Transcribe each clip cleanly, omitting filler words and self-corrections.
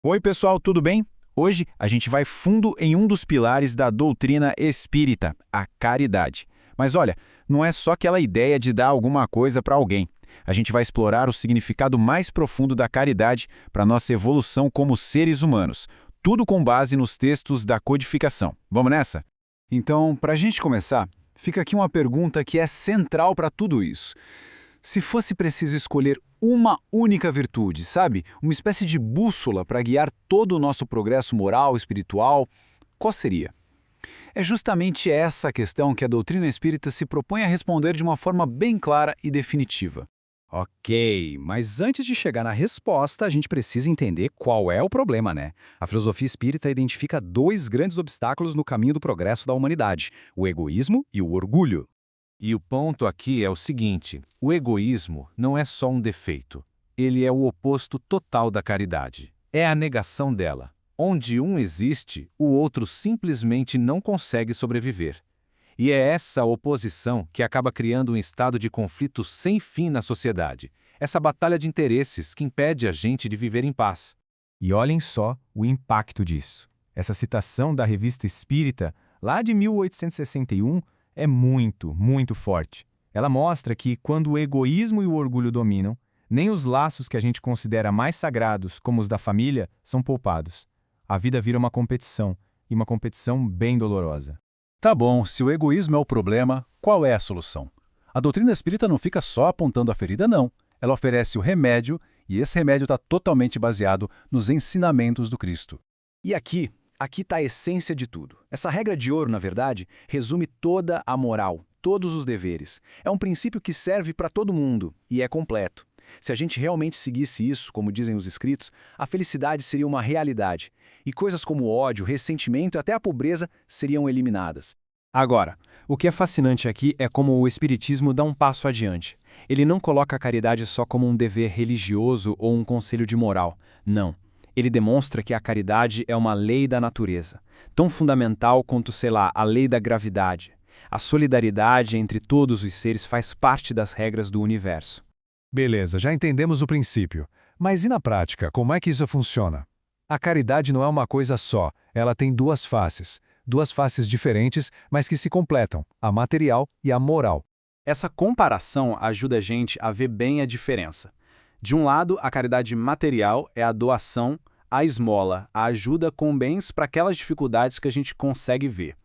Oi, pessoal, tudo bem? Hoje a gente vai fundo em um dos pilares da doutrina espírita, a caridade. Mas olha, não é só aquela ideia de dar alguma coisa para alguém. A gente vai explorar o significado mais profundo da caridade para nossa evolução como seres humanos. Tudo com base nos textos da codificação. Vamos nessa? Então, para a gente começar, fica aqui uma pergunta que é central para tudo isso. Se fosse preciso escolher uma única virtude, sabe? Uma espécie de bússola para guiar todo o nosso progresso moral, espiritual, qual seria? É justamente essa a questão que a doutrina espírita se propõe a responder de uma forma bem clara e definitiva. Ok, mas antes de chegar na resposta, a gente precisa entender qual é o problema, né? A filosofia espírita identifica dois grandes obstáculos no caminho do progresso da humanidade: o egoísmo e o orgulho. E o ponto aqui é o seguinte: o egoísmo não é só um defeito. Ele é o oposto total da caridade. É a negação dela. Onde um existe, o outro simplesmente não consegue sobreviver. E é essa oposição que acaba criando um estado de conflito sem fim na sociedade. Essa batalha de interesses que impede a gente de viver em paz. E olhem só o impacto disso. Essa citação da Revista Espírita, lá de 1861, é muito forte. Ela mostra que, quando o egoísmo e o orgulho dominam, nem os laços que a gente considera mais sagrados, como os da família, são poupados. A vida vira uma competição, e uma competição bem dolorosa. Tá bom, se o egoísmo é o problema, qual é a solução? A doutrina espírita não fica só apontando a ferida, não. Ela oferece o remédio, e esse remédio está totalmente baseado nos ensinamentos do Cristo. E aqui está a essência de tudo. Essa regra de ouro, na verdade, resume toda a moral, todos os deveres. É um princípio que serve para todo mundo e é completo. Se a gente realmente seguisse isso, como dizem os escritos, a felicidade seria uma realidade. E coisas como ódio, ressentimento e até a pobreza seriam eliminadas. Agora, o que é fascinante aqui é como o Espiritismo dá um passo adiante. Ele não coloca a caridade só como um dever religioso ou um conselho de moral. Não. Ele demonstra que a caridade é uma lei da natureza, tão fundamental quanto, sei lá, a lei da gravidade. A solidariedade entre todos os seres faz parte das regras do universo. Beleza, já entendemos o princípio. Mas e na prática, como é que isso funciona? A caridade não é uma coisa só, ela tem duas faces. Duas faces diferentes, mas que se completam, a material e a moral. Essa comparação ajuda a gente a ver bem a diferença. De um lado, a caridade material é a doação, a esmola, a ajuda com bens para aquelas dificuldades que a gente consegue ver.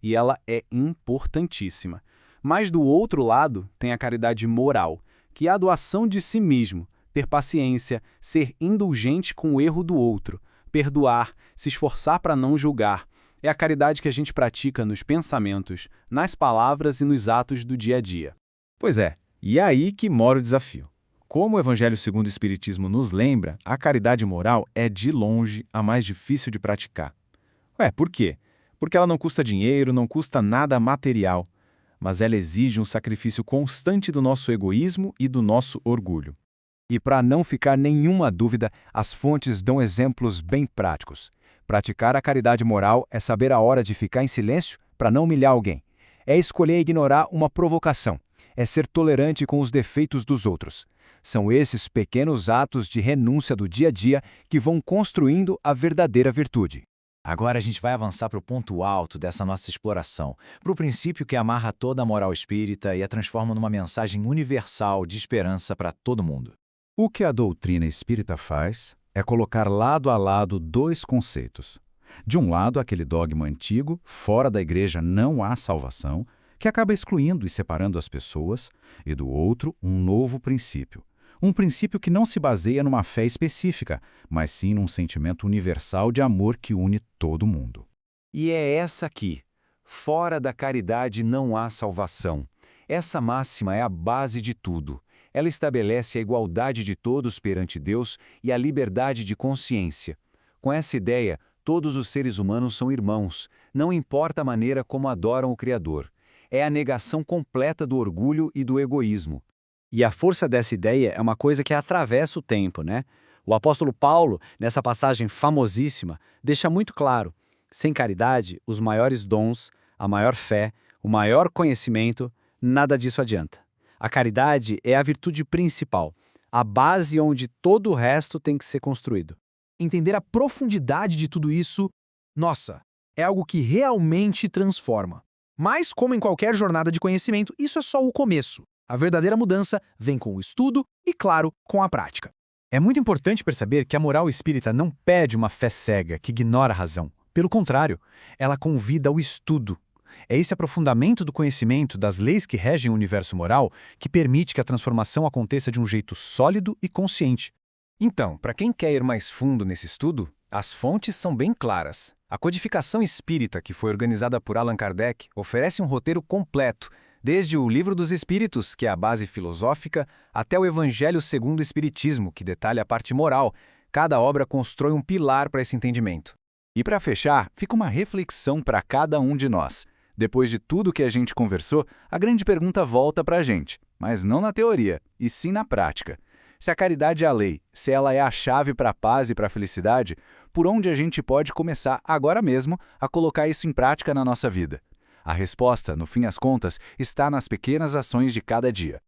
E ela é importantíssima. Mas do outro lado, tem a caridade moral, que é a doação de si mesmo, ter paciência, ser indulgente com o erro do outro, perdoar, se esforçar para não julgar. É a caridade que a gente pratica nos pensamentos, nas palavras e nos atos do dia a dia. Pois é, e é aí que mora o desafio. Como o Evangelho segundo o Espiritismo nos lembra, a caridade moral é de longe a mais difícil de praticar. Ué, por quê? Porque ela não custa dinheiro, não custa nada material, mas ela exige um sacrifício constante do nosso egoísmo e do nosso orgulho. E para não ficar nenhuma dúvida, as fontes dão exemplos bem práticos. Praticar a caridade moral é saber a hora de ficar em silêncio para não humilhar alguém. É escolher ignorar uma provocação. É ser tolerante com os defeitos dos outros. São esses pequenos atos de renúncia do dia a dia que vão construindo a verdadeira virtude. Agora a gente vai avançar para o ponto alto dessa nossa exploração, para o princípio que amarra toda a moral espírita e a transforma numa mensagem universal de esperança para todo mundo. O que a doutrina espírita faz é colocar lado a lado dois conceitos. De um lado, aquele dogma antigo, fora da igreja não há salvação, que acaba excluindo e separando as pessoas, e do outro, um novo princípio. Um princípio que não se baseia numa fé específica, mas sim num sentimento universal de amor que une todo mundo. E é essa aqui. Fora da caridade não há salvação. Essa máxima é a base de tudo. Ela estabelece a igualdade de todos perante Deus e a liberdade de consciência. Com essa ideia, todos os seres humanos são irmãos, não importa a maneira como adoram o Criador. É a negação completa do orgulho e do egoísmo. E a força dessa ideia é uma coisa que atravessa o tempo, né? O apóstolo Paulo, nessa passagem famosíssima, deixa muito claro: sem caridade, os maiores dons, a maior fé, o maior conhecimento, nada disso adianta. A caridade é a virtude principal, a base onde todo o resto tem que ser construído. Entender a profundidade de tudo isso, nossa, é algo que realmente transforma. Mas, como em qualquer jornada de conhecimento, isso é só o começo. A verdadeira mudança vem com o estudo e, claro, com a prática. É muito importante perceber que a moral espírita não pede uma fé cega que ignora a razão. Pelo contrário, ela convida ao estudo. É esse aprofundamento do conhecimento das leis que regem o universo moral que permite que a transformação aconteça de um jeito sólido e consciente. Então, para quem quer ir mais fundo nesse estudo, as fontes são bem claras. A Codificação Espírita, que foi organizada por Allan Kardec, oferece um roteiro completo, desde o Livro dos Espíritos, que é a base filosófica, até o Evangelho segundo o Espiritismo, que detalha a parte moral. Cada obra constrói um pilar para esse entendimento. E para fechar, fica uma reflexão para cada um de nós. Depois de tudo que a gente conversou, a grande pergunta volta para a gente, mas não na teoria, e sim na prática. Se a caridade é a lei, se ela é a chave para a paz e para a felicidade, por onde a gente pode começar agora mesmo a colocar isso em prática na nossa vida? A resposta, no fim das contas, está nas pequenas ações de cada dia.